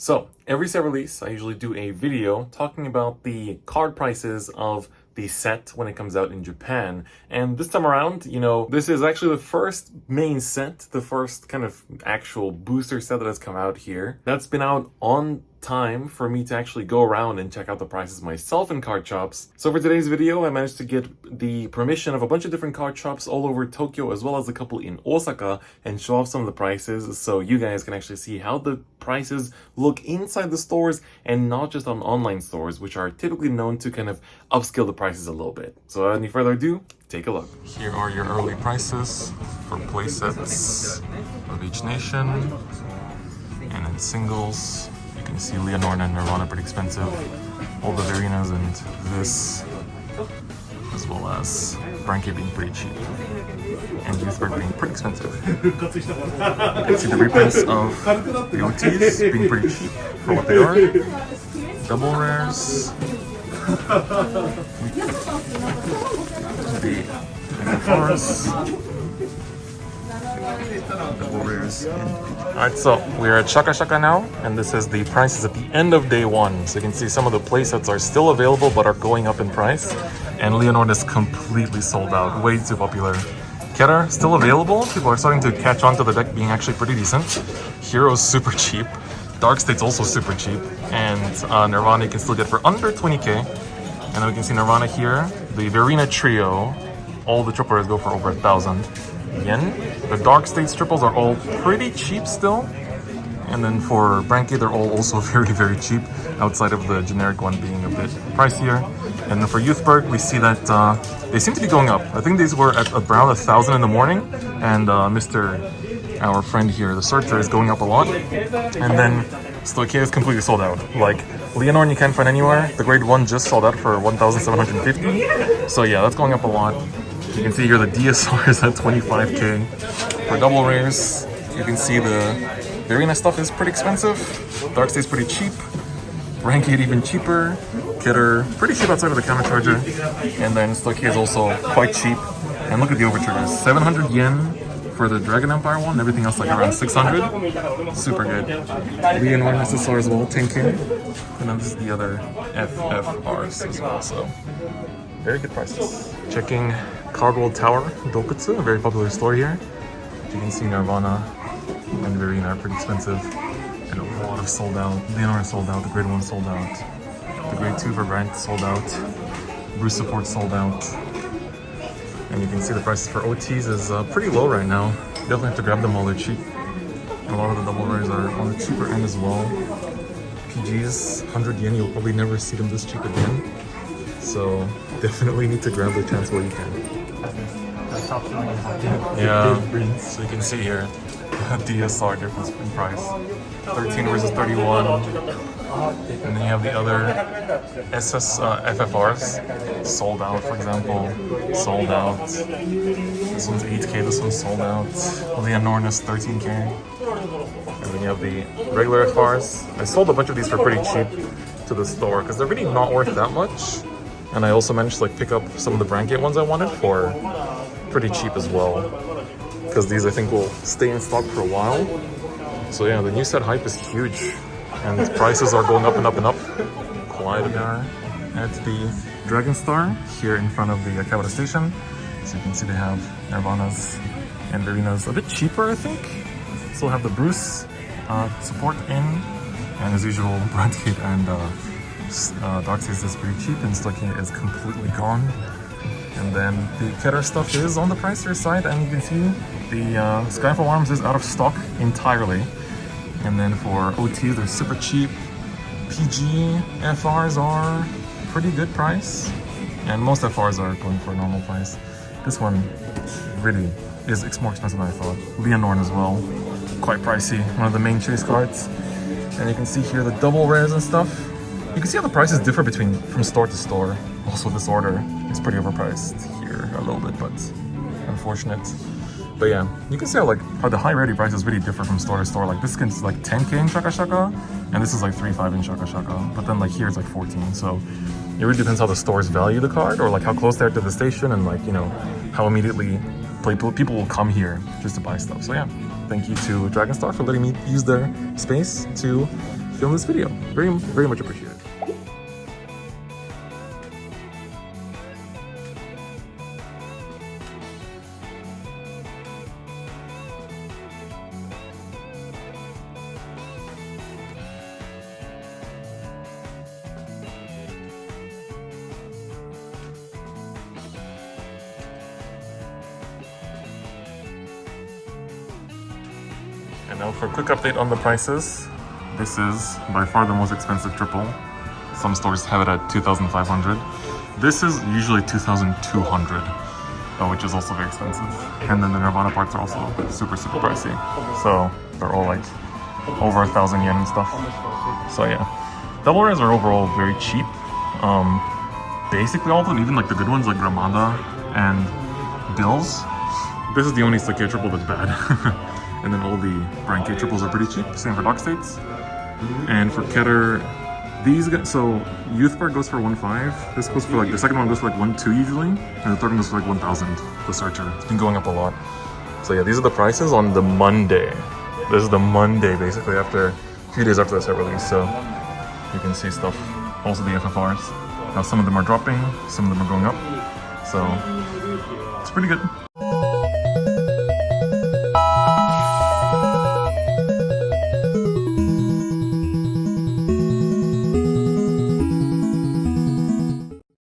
So, every set release, I usually do a video talking about the card prices of the set when it comes out in Japan. And this time around, this is actually the first main set, the first kind of actual booster set that has come out here. That's been out on time for me to actually go around and check out the prices myself in card shops. So for today's video, I managed to get the permission of a bunch of different card shops all over Tokyo, as well as a couple in Osaka, and show off some of the prices so you guys can actually see how the prices look inside the stores and not just on online stores, which are typically known to kind of upscale the prices a little bit. So without any further ado, take a look. Here are your early prices for playsets of each nation, and in singles. You can see Leonora and Nirvana pretty expensive. All the Varinas and this, as well as Branke being pretty cheap. And Youthberg being pretty expensive. You can see the reprints of the OTs being pretty cheap for what they are. Double rares. The FFRs. Double rares. Alright, so we're at Shakashaka now, and this is the prices at the end of day one. So you can see some of the playsets are still available but are going up in price. And Leonora is completely sold out, way too popular. Keter, still available. People are starting to catch on to the deck being actually pretty decent. Hero's super cheap. Dark State's also super cheap. And Nirvana you can still get for under 20k. And then we can see Nirvana here. The Verena Trio, all the triple rares go for over 1,000 yen. The Dark States triples are all pretty cheap still. And then for Branke, they're all also very, very cheap, outside of the generic one being a bit pricier. And then for Youthberg, we see that they seem to be going up. I think these were at around 1,000 in the morning, and our friend here, the Searcher, is going up a lot. And then Stoichia is completely sold out. Like, Leonora you can't find anywhere. The grade 1 just sold out for 1,750. So yeah, that's going up a lot. You can see here the DSR is at 25k. For double rares, you can see the Verena stuff is pretty expensive. Dark State's pretty cheap. Branke even cheaper. Keter pretty cheap outside of the counter charger. And then Stoichia is also quite cheap. And look at the overtriggers. 700 yen for the Dragon Empire one. Everything else like around 600. Super good. Leonora SSR as well, 10k. And then this is the other FFRs as well. So very good prices. Checking Card World Tower, Dokutsu, a very popular store here. You can see Nirvana and Verena are pretty expensive. And a lot of sold out. Leonora sold out, the grade 1 sold out. The grade 2 for Brent sold out. Bruce Support sold out. And you can see the prices for OTs is pretty low right now. You definitely have to grab them while they're cheap. And a lot of the double rares are on the cheaper end as well. PGs, 100 yen, you'll probably never see them this cheap again. So definitely need to grab the chance while you can. Yeah, so you can see here DSR difference in price. 13 versus 31. And then you have the other FFRs sold out, for example. Sold out. This one's 8k, this one's sold out. Leonora is 13k. And then you have the regular FRs. I sold a bunch of these for pretty cheap to the store because they're really not worth that much. And I also managed to pick up some of the Branke ones I wanted for pretty cheap as well. Because these I think will stay in stock for a while. So yeah, the new set hype is huge. And the prices are going up and up and up. Quite a bit. At the Dragon Star here in front of the Kawada station. So you can see they have Nirvanas and Verenas a bit cheaper, I think. Still have the Bruce support in. And as usual, Brandgate and Dark States is pretty cheap, and Stoichia is completely gone. And then the Keter stuff is on the pricier side, and you can see the Skyfall Arms is out of stock entirely. And then for OTs, they're super cheap. PG FRs are pretty good price, and most FRs are going for a normal price. This one really is more expensive than I thought. Leonora as well, quite pricey. One of the main chase cards. And you can see here the double rares and stuff. You can see how the prices differ from store to store. Also, this order is pretty overpriced here a little bit, but unfortunate. But yeah, you can see how the high rarity prices really differ from store to store. Like this skin's like 10k in Shakashaka, and this is like 3.5 in Shakashaka. But then here it's like 14. So it really depends how the stores value the card, or how close they are to the station, and how immediately people will come here just to buy stuff. So yeah, thank you to Dragonstar for letting me use their space to film this video. Very, very much appreciated. And now for a quick update on the prices. This is by far the most expensive triple. Some stores have it at 2,500. This is usually 2,200, which is also very expensive. And then the Nirvana parts are also super, super pricey. So they're all like over 1,000 yen and stuff. So yeah, double rares are overall very cheap. Basically all of them, even like the good ones like Ramada and Bills. This is the only Sake triple that's bad. And then all the Brand K triples are pretty cheap. Same for Dock States. And for Keter, these guys, so Youth Bar goes for 1.5. This goes for like, the second one goes for like 1.2 usually. And the third one goes for like 1,000, the Searcher. It's been going up a lot. So yeah, these are the prices on the Monday. This is the Monday basically after, a few days after the set release. So you can see stuff, also the FFRs. Now some of them are dropping, some of them are going up. So it's pretty good.